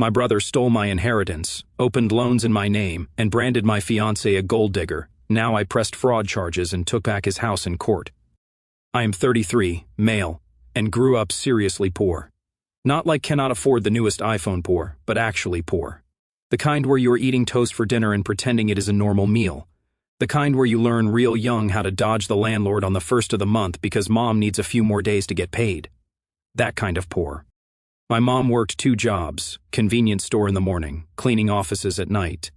My brother stole my inheritance, opened loans in my name, and branded my fiancée a gold digger. Now I pressed fraud charges and took back his house in court. I am 33, male, and grew up seriously poor. Not like cannot afford the newest iPhone poor, but actually poor. The kind where you are eating toast for dinner and pretending it is a normal meal. The kind where you learn real young how to dodge the landlord on the first of the month because mom needs a few more days to get paid. That kind of poor. My mom worked 2 jobs, convenience store in the morning, cleaning offices at night.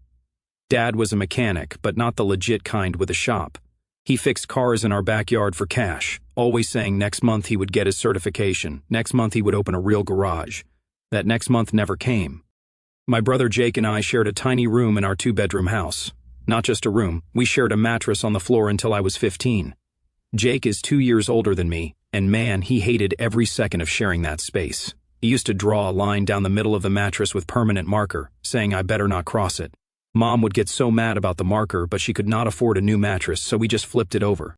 Dad was a mechanic, but not the legit kind with a shop. He fixed cars in our backyard for cash, always saying next month he would get his certification, next month he would open a real garage. That next month never came. My brother Jake and I shared a tiny room in our 2-bedroom house. Not just a room, we shared a mattress on the floor until I was 15. Jake is 2 years older than me, and man, he hated every second of sharing that space. He used to draw a line down the middle of the mattress with permanent marker, saying I better not cross it. Mom would get so mad about the marker, but she could not afford a new mattress, so we just flipped it over.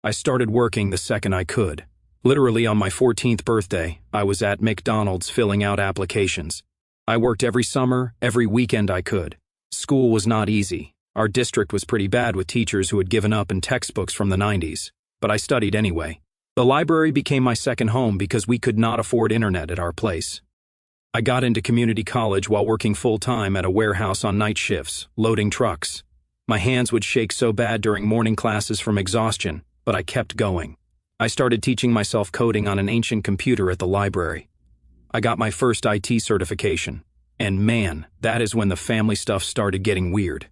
I started working the second I could. Literally on my 14th birthday, I was at McDonald's filling out applications. I worked every summer, every weekend I could. School was not easy. Our district was pretty bad with teachers who had given up and textbooks from the 90s, but I studied anyway. The library became my second home because we could not afford internet at our place. I got into community college while working full-time at a warehouse on night shifts, loading trucks. My hands would shake so bad during morning classes from exhaustion, but I kept going. I started teaching myself coding on an ancient computer at the library. I got my first IT certification, and man, that is when the family stuff started getting weird.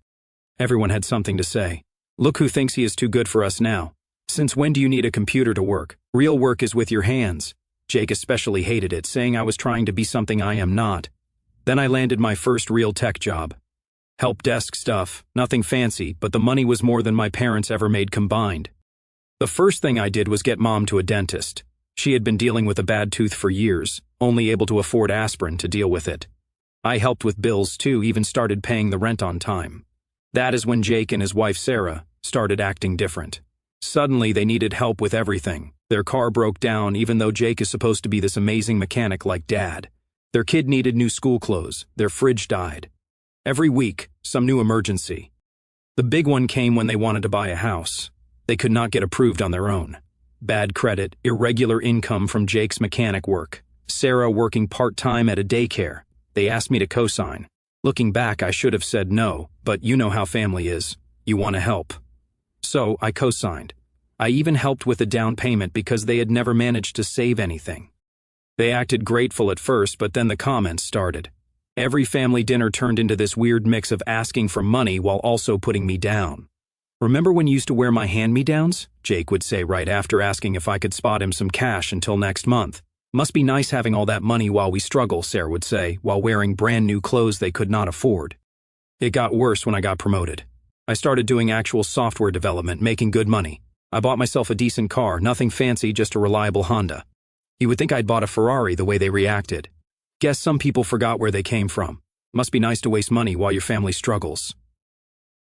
Everyone had something to say. Look who thinks he is too good for us now. Since when do you need a computer to work? Real work is with your hands. Jake especially hated it, saying I was trying to be something I am not. Then I landed my first real tech job. Help desk stuff, nothing fancy, but the money was more than my parents ever made combined. The first thing I did was get mom to a dentist. She had been dealing with a bad tooth for years, only able to afford aspirin to deal with it. I helped with bills too, even started paying the rent on time. That is when Jake and his wife Sarah started acting different. Suddenly they needed help with everything. Their car broke down even though Jake is supposed to be this amazing mechanic like Dad. Their kid needed new school clothes. Their fridge died. Every week, some new emergency. The big one came when they wanted to buy a house. They could not get approved on their own. Bad credit, irregular income from Jake's mechanic work. Sarah working part-time at a daycare. They asked me to co-sign. Looking back, I should have said no, but you know how family is. You want to help. So I co-signed. I even helped with the down payment because they had never managed to save anything. They acted grateful at first, but then the comments started. Every family dinner turned into this weird mix of asking for money while also putting me down. Remember when you used to wear my hand-me-downs? Jake would say right after asking if I could spot him some cash until next month. Must be nice having all that money while we struggle, Sarah would say, while wearing brand new clothes they could not afford. It got worse when I got promoted. I started doing actual software development, making good money. I bought myself a decent car, nothing fancy, just a reliable Honda. You would think I'd bought a Ferrari the way they reacted. Guess some people forgot where they came from. Must be nice to waste money while your family struggles.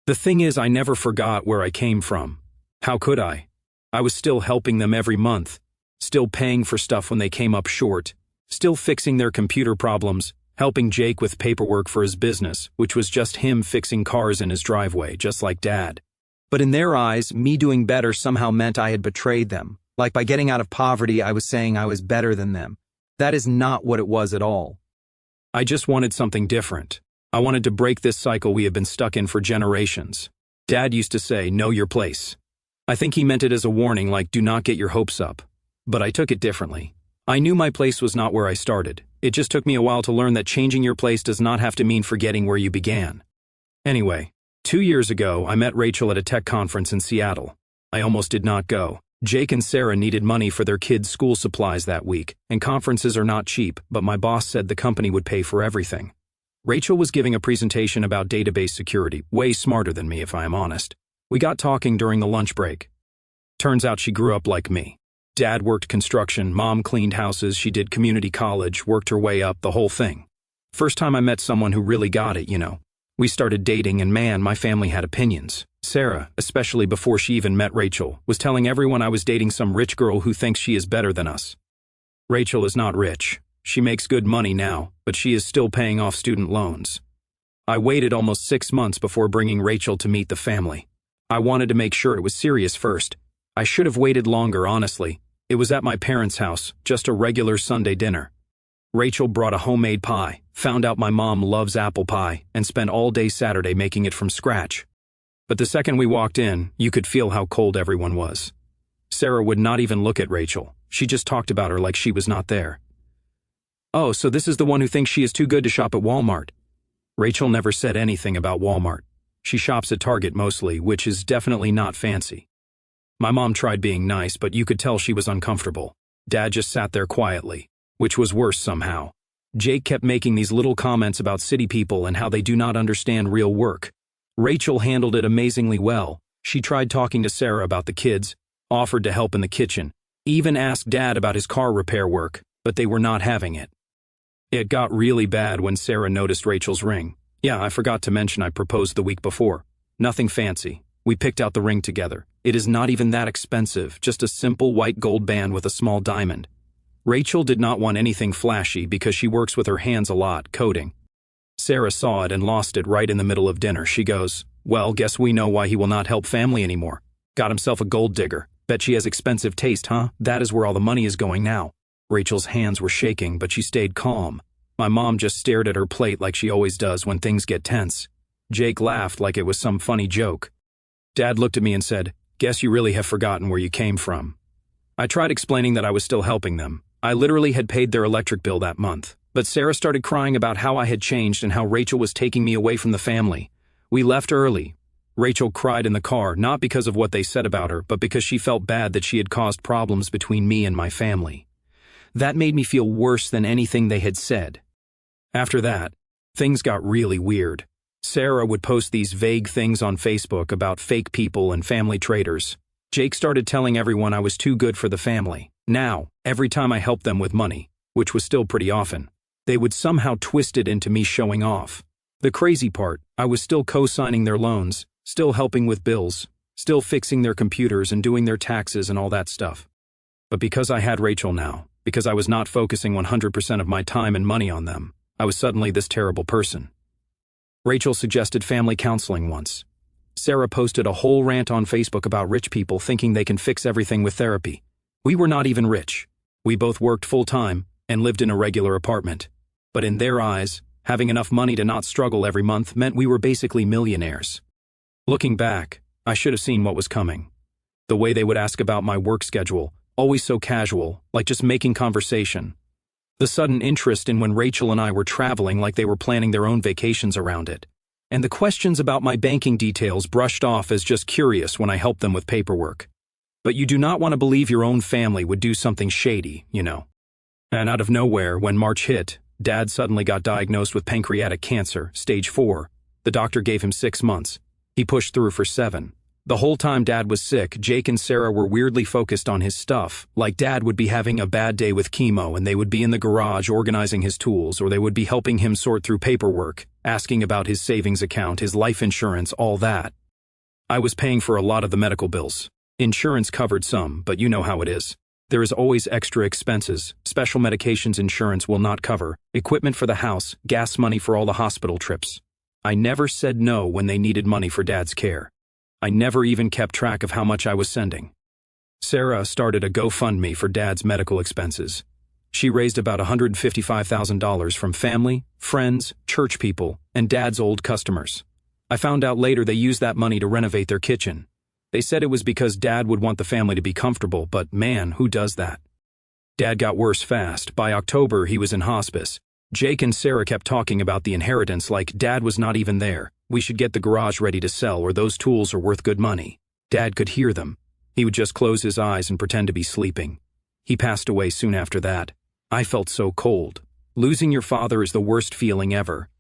The thing is, I never forgot where I came from. How could I? I was still helping them every month, still paying for stuff when they came up short, still fixing their computer problems, helping Jake with paperwork for his business, which was just him fixing cars in his driveway, just like Dad. But in their eyes, me doing better somehow meant I had betrayed them. Like by getting out of poverty, I was saying I was better than them. That is not what it was at all. I just wanted something different. I wanted to break this cycle we have been stuck in for generations. Dad used to say, know your place. I think he meant it as a warning, like do not get your hopes up. But I took it differently. I knew my place was not where I started. It just took me a while to learn that changing your place does not have to mean forgetting where you began. Anyway, 2 years ago, I met Rachel at a tech conference in Seattle. I almost did not go. Jake and Sarah needed money for their kids' school supplies that week, and conferences are not cheap, but my boss said the company would pay for everything. Rachel was giving a presentation about database security, way smarter than me if I am honest. We got talking during the lunch break. Turns out she grew up like me. Dad worked construction, mom cleaned houses, she did community college, worked her way up, the whole thing. First time I met someone who really got it, you know. We started dating and man, my family had opinions. Sarah, especially before she even met Rachel, was telling everyone I was dating some rich girl who thinks she is better than us. Rachel is not rich. She makes good money now, but she is still paying off student loans. I waited almost 6 months before bringing Rachel to meet the family. I wanted to make sure it was serious first. I should have waited longer, honestly. It was at my parents' house, just a regular Sunday dinner. Rachel brought a homemade pie, found out my mom loves apple pie, and spent all day Saturday making it from scratch. But the second we walked in, you could feel how cold everyone was. Sarah would not even look at Rachel. She just talked about her like she was not there. "Oh, so this is the one who thinks she is too good to shop at Walmart." Rachel never said anything about Walmart. She shops at Target mostly, which is definitely not fancy. My mom tried being nice, but you could tell she was uncomfortable. Dad just sat there quietly, which was worse somehow. Jake kept making these little comments about city people and how they do not understand real work. Rachel handled it amazingly well. She tried talking to Sarah about the kids, offered to help in the kitchen, even asked Dad about his car repair work, but they were not having it. It got really bad when Sarah noticed Rachel's ring. Yeah, I forgot to mention I proposed the week before. Nothing fancy. We picked out the ring together. It is not even that expensive, just a simple white gold band with a small diamond. Rachel did not want anything flashy because she works with her hands a lot, coding. Sarah saw it and lost it right in the middle of dinner. She goes, "Well, guess we know why he will not help family anymore. Got himself a gold digger. Bet she has expensive taste, huh? That is where all the money is going now." Rachel's hands were shaking, but she stayed calm. My mom just stared at her plate like she always does when things get tense. Jake laughed like it was some funny joke. Dad looked at me and said, "Guess you really have forgotten where you came from." I tried explaining that I was still helping them. I literally had paid their electric bill that month. But Sarah started crying about how I had changed and how Rachel was taking me away from the family. We left early. Rachel cried in the car, not because of what they said about her, but because she felt bad that she had caused problems between me and my family. That made me feel worse than anything they had said. After that, things got really weird. Sarah would post these vague things on Facebook about fake people and family traitors. Jake started telling everyone I was too good for the family. Now, every time I helped them with money, which was still pretty often, they would somehow twist it into me showing off. The crazy part, I was still co-signing their loans, still helping with bills, still fixing their computers and doing their taxes and all that stuff. But because I had Rachel now, because I was not focusing 100% of my time and money on them, I was suddenly this terrible person. Rachel suggested family counseling once. Sarah posted a whole rant on Facebook about rich people thinking they can fix everything with therapy. We were not even rich. We both worked full-time and lived in a regular apartment. But in their eyes, having enough money to not struggle every month meant we were basically millionaires. Looking back, I should have seen what was coming. The way they would ask about my work schedule, always so casual, like just making conversation. The sudden interest in when Rachel and I were traveling like they were planning their own vacations around it. And the questions about my banking details brushed off as just curious when I helped them with paperwork. But you do not want to believe your own family would do something shady, you know. And out of nowhere, when March hit, Dad suddenly got diagnosed with pancreatic cancer, stage 4. The doctor gave him 6 months. He pushed through for 7. The whole time Dad was sick, Jake and Sarah were weirdly focused on his stuff, like Dad would be having a bad day with chemo and they would be in the garage organizing his tools, or they would be helping him sort through paperwork, asking about his savings account, his life insurance, all that. I was paying for a lot of the medical bills. Insurance covered some, but you know how it is. There is always extra expenses, special medications insurance will not cover, equipment for the house, gas money for all the hospital trips. I never said no when they needed money for Dad's care. I never even kept track of how much I was sending. Sarah started a GoFundMe for Dad's medical expenses. She raised about $155,000 from family, friends, church people, and Dad's old customers. I found out later they used that money to renovate their kitchen. They said it was because Dad would want the family to be comfortable, but man, who does that? Dad got worse fast. By October, he was in hospice. Jake and Sarah kept talking about the inheritance like Dad was not even there. We should get the garage ready to sell or those tools are worth good money. Dad could hear them. He would just close his eyes and pretend to be sleeping. He passed away soon after that. I felt so cold. Losing your father is the worst feeling ever.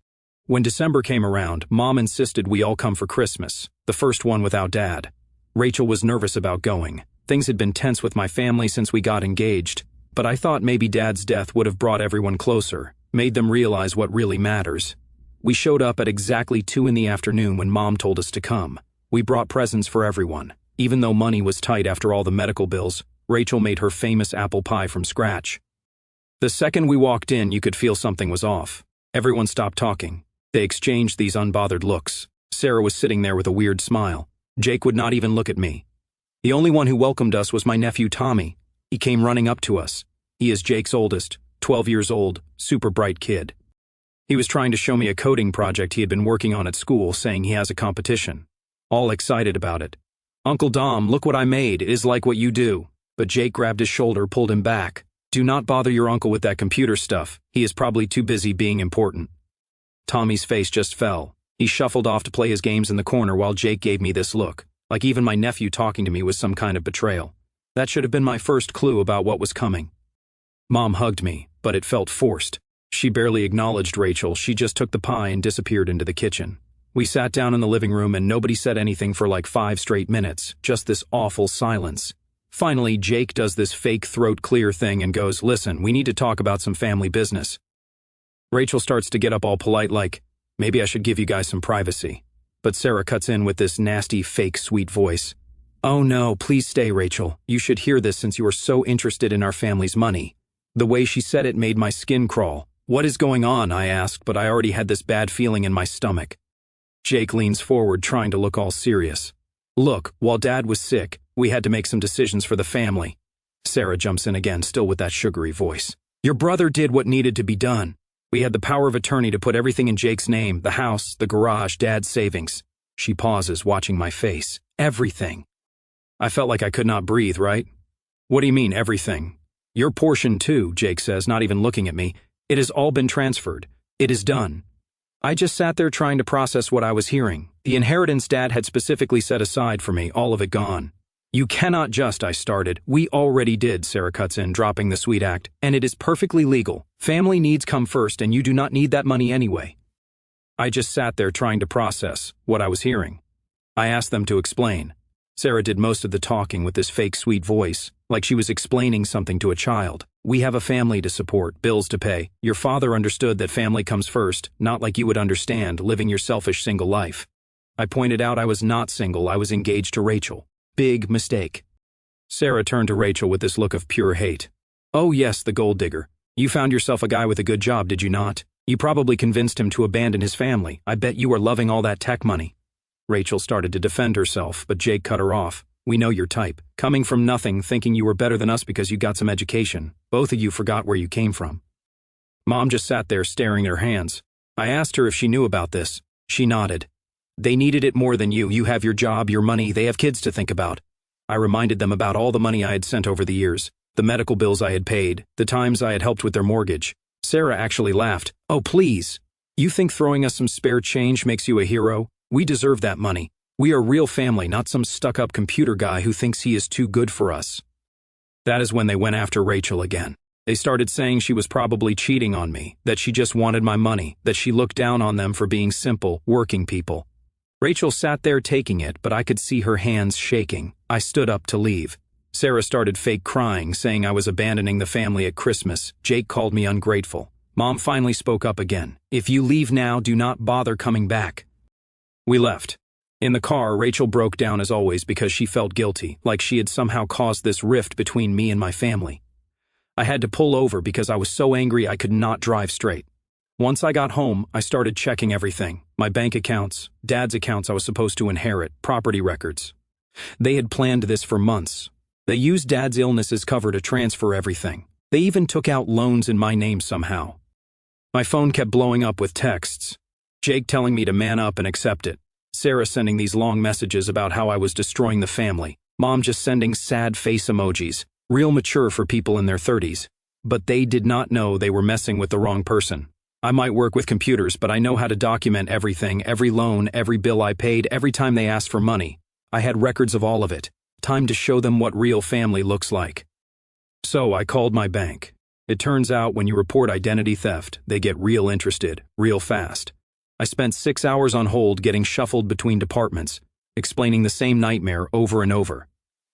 When December came around, Mom insisted we all come for Christmas, the first one without Dad. Rachel was nervous about going. Things had been tense with my family since we got engaged, but I thought maybe Dad's death would have brought everyone closer, made them realize what really matters. We showed up at exactly 2 in the afternoon when Mom told us to come. We brought presents for everyone. Even though money was tight after all the medical bills, Rachel made her famous apple pie from scratch. The second we walked in, you could feel something was off. Everyone stopped talking. They exchanged these unbothered looks. Sarah was sitting there with a weird smile. Jake would not even look at me. The only one who welcomed us was my nephew Tommy. He came running up to us. He is Jake's oldest, 12 years old, super bright kid. He was trying to show me a coding project he had been working on at school, saying he has a competition. All excited about it. "Uncle Dom, look what I made. It is like what you do." But Jake grabbed his shoulder, pulled him back. "Do not bother your uncle with that computer stuff. He is probably too busy being important." Tommy's face just fell. He shuffled off to play his games in the corner while Jake gave me this look, like even my nephew talking to me was some kind of betrayal. That should have been my first clue about what was coming. Mom hugged me, but it felt forced. She barely acknowledged Rachel. She just took the pie and disappeared into the kitchen. We sat down in the living room and nobody said anything for like 5 straight minutes, just this awful silence. Finally, Jake does this fake throat clear thing and goes, "Listen, we need to talk about some family business." Rachel starts to get up all polite like, "Maybe I should give you guys some privacy." But Sarah cuts in with this nasty, fake, sweet voice. "Oh no, please stay, Rachel. You should hear this since you are so interested in our family's money." The way she said it made my skin crawl. "What is going on?" I asked, but I already had this bad feeling in my stomach. Jake leans forward, trying to look all serious. "Look, while Dad was sick, we had to make some decisions for the family." Sarah jumps in again, still with that sugary voice. "Your brother did what needed to be done. We had the power of attorney to put everything in Jake's name, the house, the garage, Dad's savings." She pauses, watching my face. "Everything." I felt like I could not breathe, right? "What do you mean, everything?" "Your portion too," Jake says, not even looking at me. "It has all been transferred. It is done." I just sat there trying to process what I was hearing. The inheritance Dad had specifically set aside for me, all of it gone. "You cannot just," I started. "We already did," Sarah cuts in, dropping the sweet act. "And it is perfectly legal. Family needs come first, and you do not need that money anyway." I just sat there trying to process what I was hearing. I asked them to explain. Sarah did most of the talking with this fake sweet voice, like she was explaining something to a child. "We have a family to support, bills to pay. Your father understood that family comes first, not like you would understand, living your selfish single life." I pointed out I was not single, I was engaged to Rachel. Big mistake. Sarah turned to Rachel with this look of pure hate. "Oh yes, the gold digger. You found yourself a guy with a good job, did you not? You probably convinced him to abandon his family. I bet you were loving all that tech money." Rachel started to defend herself, but Jake cut her off. "We know your type. Coming from nothing, thinking you were better than us because you got some education. Both of you forgot where you came from." Mom just sat there staring at her hands. I asked her if she knew about this. She nodded. "They needed it more than you. You have your job, your money, they have kids to think about." I reminded them about all the money I had sent over the years, the medical bills I had paid, the times I had helped with their mortgage. Sarah actually laughed. "Oh, please. You think throwing us some spare change makes you a hero? We deserve that money. We are real family, not some stuck-up computer guy who thinks he is too good for us." That is when they went after Rachel again. They started saying she was probably cheating on me, that she just wanted my money, that she looked down on them for being simple, working people. Rachel sat there taking it, but I could see her hands shaking. I stood up to leave. Sarah started fake crying, saying I was abandoning the family at Christmas. Jake called me ungrateful. Mom finally spoke up again. "If you leave now, do not bother coming back." We left. In the car, Rachel broke down as always because she felt guilty, like she had somehow caused this rift between me and my family. I had to pull over because I was so angry I could not drive straight. Once I got home, I started checking everything. My bank accounts, Dad's accounts I was supposed to inherit, property records. They had planned this for months. They used Dad's illness as cover to transfer everything. They even took out loans in my name somehow. My phone kept blowing up with texts. Jake telling me to man up and accept it. Sarah sending these long messages about how I was destroying the family. Mom just sending sad face emojis, real mature for people in their 30s. But they did not know they were messing with the wrong person. I might work with computers, but I know how to document everything, every loan, every bill I paid, every time they asked for money. I had records of all of it. Time to show them what real family looks like. So I called my bank. It turns out when you report identity theft, they get real interested, real fast. I spent 6 hours on hold getting shuffled between departments, explaining the same nightmare over and over.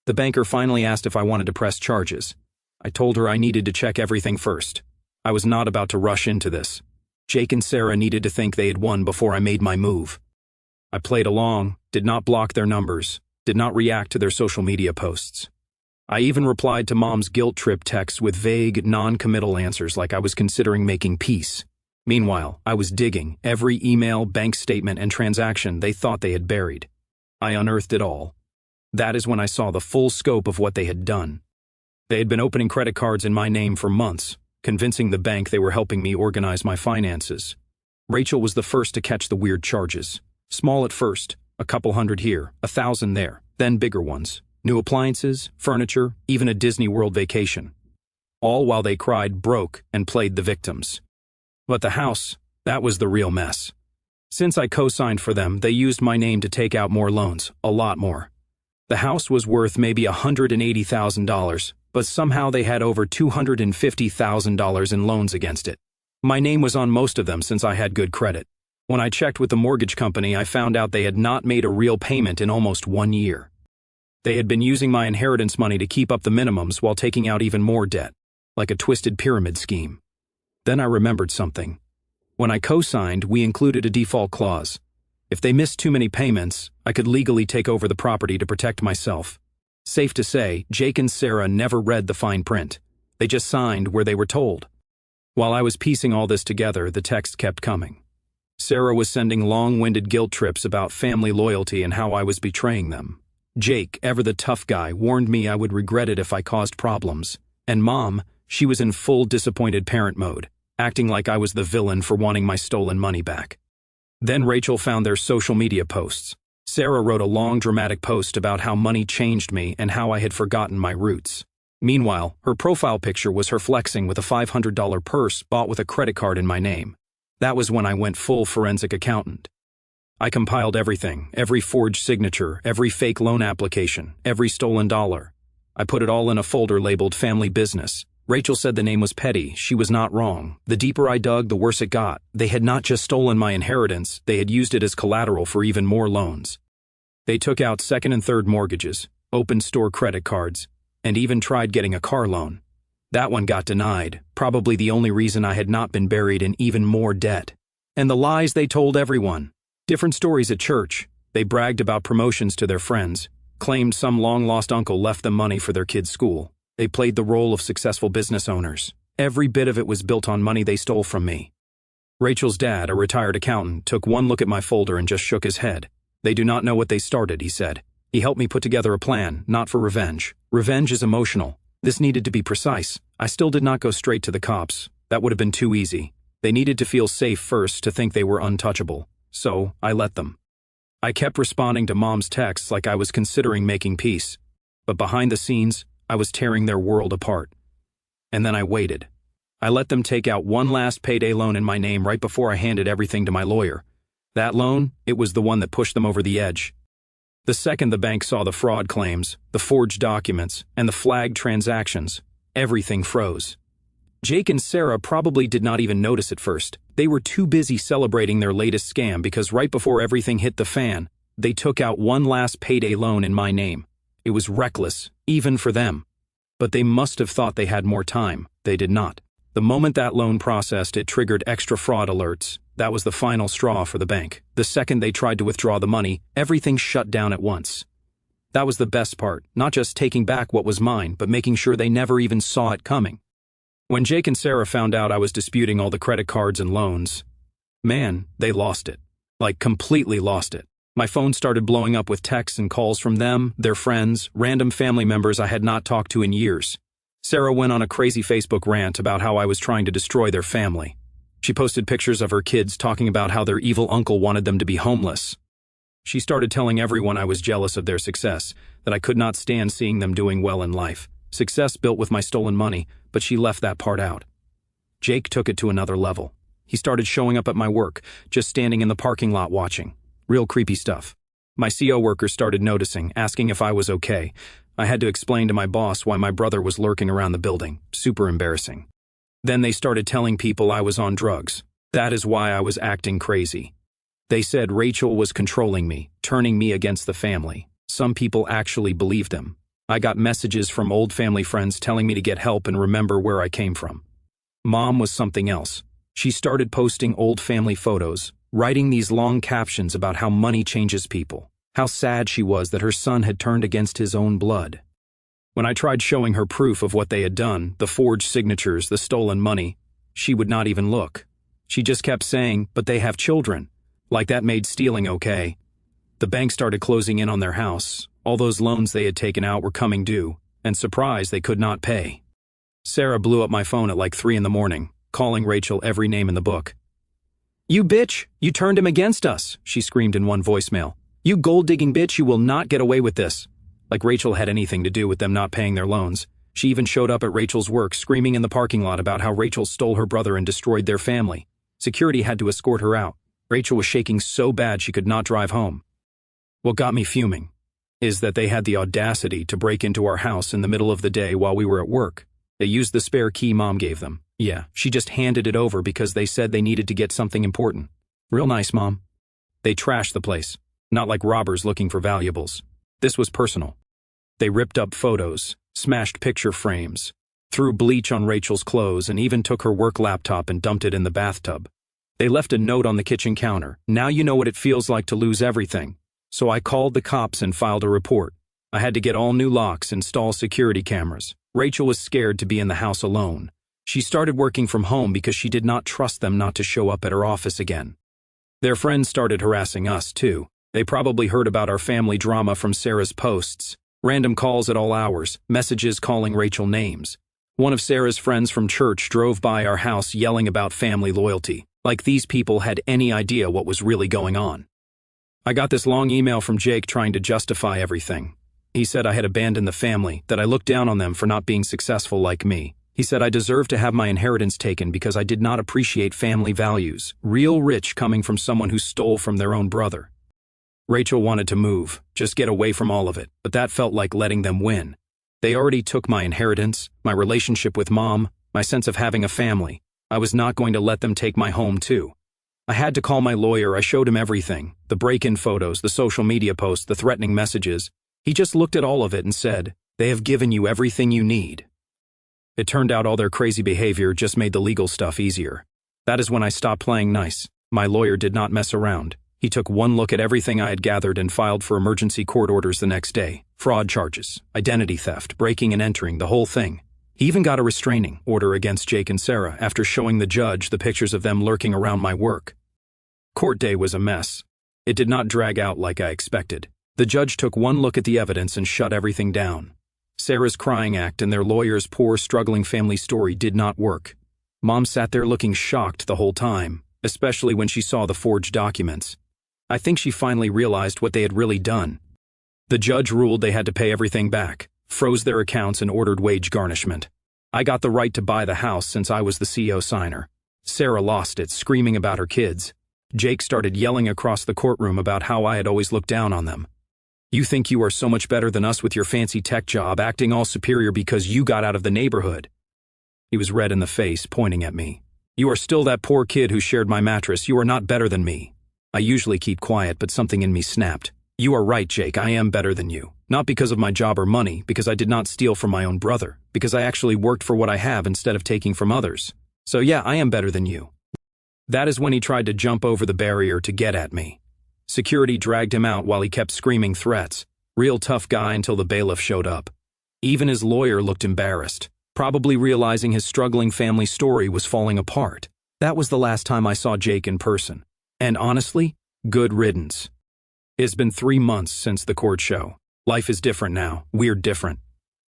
The banker finally asked if I wanted to press charges. I told her I needed to check everything first. I was not about to rush into this. Jake and Sarah needed to think they had won before I made my move. I played along, did not block their numbers, did not react to their social media posts. I even replied to Mom's guilt trip texts with vague, non-committal answers like I was considering making peace. Meanwhile, I was digging every email, bank statement, and transaction they thought they had buried. I unearthed it all. That is when I saw the full scope of what they had done. They had been opening credit cards in my name for months, convincing the bank they were helping me organize my finances. Rachel was the first to catch the weird charges. Small at first, a couple hundred here, 1,000 there, then bigger ones. New appliances, furniture, even a Disney World vacation. All while they cried broke and played the victims. But the house, that was the real mess. Since I co-signed for them, they used my name to take out more loans, a lot more. The house was worth maybe $180,000, but somehow they had over $250,000 in loans against it. My name was on most of them since I had good credit. When I checked with the mortgage company, I found out they had not made a real payment in almost 1 year. They had been using my inheritance money to keep up the minimums while taking out even more debt, like a twisted pyramid scheme. Then I remembered something. When I co-signed, we included a default clause. If they missed too many payments, I could legally take over the property to protect myself. Safe to say, Jake and Sarah never read the fine print. They just signed where they were told. While I was piecing all this together, the text kept coming. Sarah was sending long-winded guilt trips about family loyalty and how I was betraying them. Jake, ever the tough guy, warned me I would regret it if I caused problems. And Mom, she was in full disappointed parent mode, acting like I was the villain for wanting my stolen money back. Then Rachel found their social media posts. Sarah wrote a long dramatic post about how money changed me and how I had forgotten my roots. Meanwhile, her profile picture was her flexing with a $500 purse bought with a credit card in my name. That was when I went full forensic accountant. I compiled everything, every forged signature, every fake loan application, every stolen dollar. I put it all in a folder labeled Family Business. Rachel said the name was petty. She was not wrong. The deeper I dug, the worse it got. They had not just stolen my inheritance, they had used it as collateral for even more loans. They took out second and third mortgages, opened store credit cards, and even tried getting a car loan. That one got denied, probably the only reason I had not been buried in even more debt. And the lies they told everyone. Different stories at church. They bragged about promotions to their friends, claimed some long-lost uncle left them money for their kids' school. They played the role of successful business owners. Every bit of it was built on money they stole from me. Rachel's dad, a retired accountant, took one look at my folder and just shook his head. They do not know what they started, he said. He helped me put together a plan, not for revenge. Revenge is emotional. This needed to be precise. I still did not go straight to the cops. That would have been too easy. They needed to feel safe first to think they were untouchable. So, I let them. I kept responding to Mom's texts like I was considering making peace. But behind the scenes, I was tearing their world apart. And then I waited. I let them take out one last payday loan in my name right before I handed everything to my lawyer. That loan, it was the one that pushed them over the edge. The second the bank saw the fraud claims, the forged documents, and the flagged transactions, everything froze. Jake and Sarah probably did not even notice at first. They were too busy celebrating their latest scam because right before everything hit the fan, they took out one last payday loan in my name. It was reckless, even for them. But they must have thought they had more time. They did not. The moment that loan processed, it triggered extra fraud alerts. That was the final straw for the bank. The second they tried to withdraw the money, everything shut down at once. That was the best part, not just taking back what was mine, but making sure they never even saw it coming. When Jake and Sarah found out I was disputing all the credit cards and loans, man, they lost it. Like, completely lost it. My phone started blowing up with texts and calls from them, their friends, random family members I had not talked to in years. Sarah went on a crazy Facebook rant about how I was trying to destroy their family. She posted pictures of her kids talking about how their evil uncle wanted them to be homeless. She started telling everyone I was jealous of their success, that I could not stand seeing them doing well in life. Success built with my stolen money, but she left that part out. Jake took it to another level. He started showing up at my work, just standing in the parking lot watching. Real creepy stuff. My CO workers started noticing, asking if I was okay. I had to explain to my boss why my brother was lurking around the building. Super embarrassing. Then they started telling people I was on drugs. That is why I was acting crazy. They said Rachel was controlling me, turning me against the family. Some people actually believed them. I got messages from old family friends telling me to get help and remember where I came from. Mom was something else. She started posting old family photos, writing these long captions about how money changes people, how sad she was that her son had turned against his own blood. When I tried showing her proof of what they had done, the forged signatures, the stolen money, she would not even look. She just kept saying, "But they have children." Like that made stealing okay. The bank started closing in on their house. All those loans they had taken out were coming due, and surprised they could not pay. Sarah blew up my phone at like 3 in the morning, calling Rachel every name in the book. "You bitch, you turned him against us," she screamed in one voicemail. "You gold-digging bitch, you will not get away with this." Like Rachel had anything to do with them not paying their loans. She even showed up at Rachel's work screaming in the parking lot about how Rachel stole her brother and destroyed their family. Security had to escort her out. Rachel was shaking so bad she could not drive home. What got me fuming is that they had the audacity to break into our house in the middle of the day while we were at work. They used the spare key Mom gave them. Yeah, she just handed it over because they said they needed to get something important. Real nice, Mom. They trashed the place, not like robbers looking for valuables. This was personal. They ripped up photos, smashed picture frames, threw bleach on Rachel's clothes, and even took her work laptop and dumped it in the bathtub. They left a note on the kitchen counter. "Now you know what it feels like to lose everything." So I called the cops and filed a report. I had to get all new locks, install security cameras. Rachel was scared to be in the house alone. She started working from home because she did not trust them not to show up at her office again. Their friends started harassing us, too. They probably heard about our family drama from Sarah's posts. Random calls at all hours, messages calling Rachel names. One of Sarah's friends from church drove by our house yelling about family loyalty, like these people had any idea what was really going on. I got this long email from Jake trying to justify everything. He said I had abandoned the family, that I looked down on them for not being successful like me. He said I deserved to have my inheritance taken because I did not appreciate family values, real rich coming from someone who stole from their own brother. Rachel wanted to move, just get away from all of it, but that felt like letting them win. They already took my inheritance, my relationship with Mom, my sense of having a family. I was not going to let them take my home too. I had to call my lawyer. I showed him everything, the break-in photos, the social media posts, the threatening messages. He just looked at all of it and said, "They have given you everything you need." It turned out all their crazy behavior just made the legal stuff easier. That is when I stopped playing nice. My lawyer did not mess around. He took one look at everything I had gathered and filed for emergency court orders the next day. Fraud charges, identity theft, breaking and entering, the whole thing. He even got a restraining order against Jake and Sarah after showing the judge the pictures of them lurking around my work. Court day was a mess. It did not drag out like I expected. The judge took one look at the evidence and shut everything down. Sarah's crying act and their lawyer's poor, struggling family story did not work. Mom sat there looking shocked the whole time, especially when she saw the forged documents. I think she finally realized what they had really done. The judge ruled they had to pay everything back, froze their accounts, and ordered wage garnishment. I got the right to buy the house since I was the CO signer. Sarah lost it, screaming about her kids. Jake started yelling across the courtroom about how I had always looked down on them. "You think you are so much better than us with your fancy tech job, acting all superior because you got out of the neighborhood." He was red in the face, pointing at me. "You are still that poor kid who shared my mattress. You are not better than me." I usually keep quiet, but something in me snapped. "You are right, Jake, I am better than you. Not because of my job or money, because I did not steal from my own brother, because I actually worked for what I have instead of taking from others. So yeah, I am better than you." That is when he tried to jump over the barrier to get at me. Security dragged him out while he kept screaming threats. Real tough guy until the bailiff showed up. Even his lawyer looked embarrassed, probably realizing his struggling family story was falling apart. That was the last time I saw Jake in person. And honestly, good riddance. It's been 3 months since the court show. Life is different now, we're different.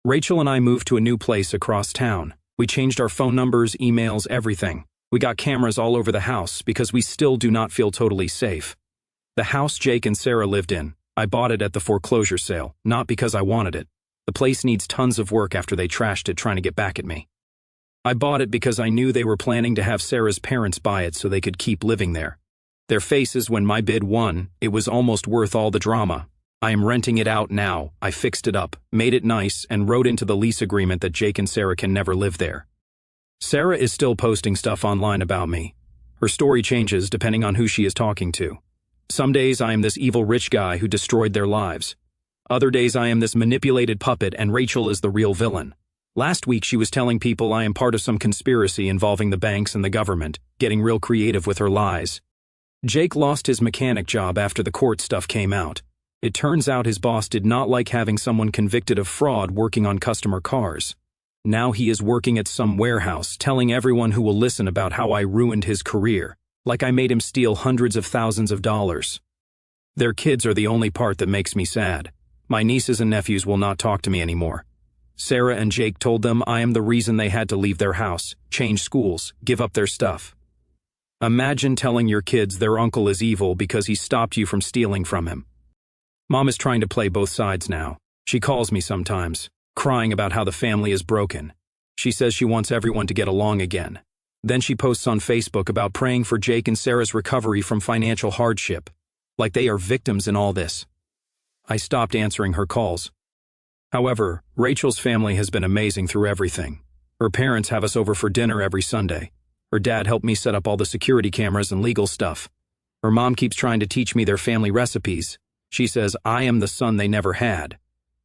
Rachel and I moved to a new place across town. We changed our phone numbers, emails, everything. We got cameras all over the house because we still do not feel totally safe. The house Jake and Sarah lived in, I bought it at the foreclosure sale, not because I wanted it. The place needs tons of work after they trashed it trying to get back at me. I bought it because I knew they were planning to have Sarah's parents buy it so they could keep living there. Their faces when my bid won, it was almost worth all the drama. I am renting it out now. I fixed it up, made it nice, and wrote into the lease agreement that Jake and Sarah can never live there. Sarah is still posting stuff online about me. Her story changes depending on who she is talking to. Some days I am this evil rich guy who destroyed their lives. Other days I am this manipulated puppet and Rachel is the real villain. Last week she was telling people I am part of some conspiracy involving the banks and the government, getting real creative with her lies. Jake lost his mechanic job after the court stuff came out. It turns out his boss did not like having someone convicted of fraud working on customer cars. Now he is working at some warehouse, telling everyone who will listen about how I ruined his career, like I made him steal hundreds of thousands of dollars. Their kids are the only part that makes me sad. My nieces and nephews will not talk to me anymore. Sarah and Jake told them I am the reason they had to leave their house, change schools, give up their stuff. Imagine telling your kids their uncle is evil because he stopped you from stealing from him. Mom is trying to play both sides now. She calls me sometimes, crying about how the family is broken. She says she wants everyone to get along again. Then she posts on Facebook about praying for Jake and Sarah's recovery from financial hardship, like they are victims in all this. I stopped answering her calls. However, Rachel's family has been amazing through everything. Her parents have us over for dinner every Sunday. Her dad helped me set up all the security cameras and legal stuff. Her mom keeps trying to teach me their family recipes. She says I am the son they never had.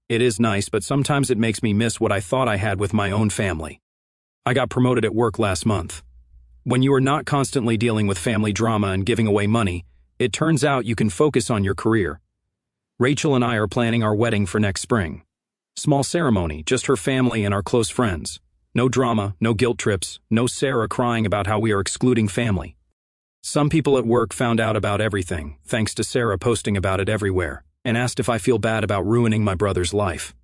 It is nice, but sometimes it makes me miss what I thought I had with my own family. I got promoted at work last month. When you are not constantly dealing with family drama and giving away money, it turns out you can focus on your career. Rachel and I are planning our wedding for next spring. Small ceremony, just her family and our close friends. No drama, no guilt trips, no Sarah crying about how we are excluding family. Some people at work found out about everything, thanks to Sarah posting about it everywhere, and asked if I feel bad about ruining my brother's life.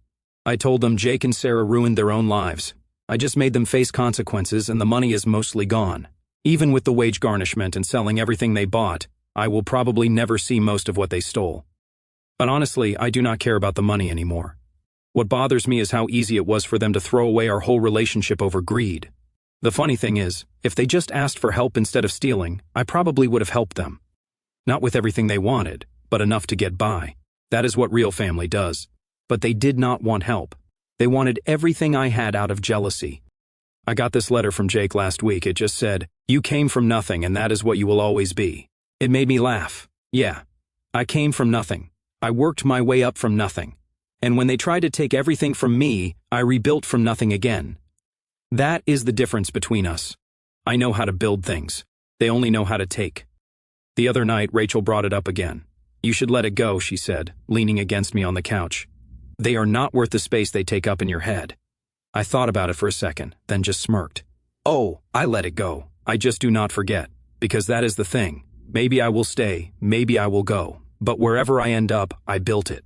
I told them Jake and Sarah ruined their own lives. I just made them face consequences and the money is mostly gone. Even with the wage garnishment and selling everything they bought, I will probably never see most of what they stole. But honestly, I do not care about the money anymore. What bothers me is how easy it was for them to throw away our whole relationship over greed. The funny thing is, if they just asked for help instead of stealing, I probably would have helped them. Not with everything they wanted, but enough to get by. That is what real family does. But they did not want help. They wanted everything I had out of jealousy. I got this letter from Jake last week. It just said, "You came from nothing and that is what you will always be." It made me laugh. Yeah, I came from nothing. I worked my way up from nothing. And when they tried to take everything from me, I rebuilt from nothing again. That is the difference between us. I know how to build things. They only know how to take. The other night, Rachel brought it up again. "You should let it go," she said, leaning against me on the couch. "They are not worth the space they take up in your head." I thought about it for a second, then just smirked. Oh, I let it go. I just do not forget, because that is the thing. Maybe I will stay, maybe I will go, but wherever I end up, I built it.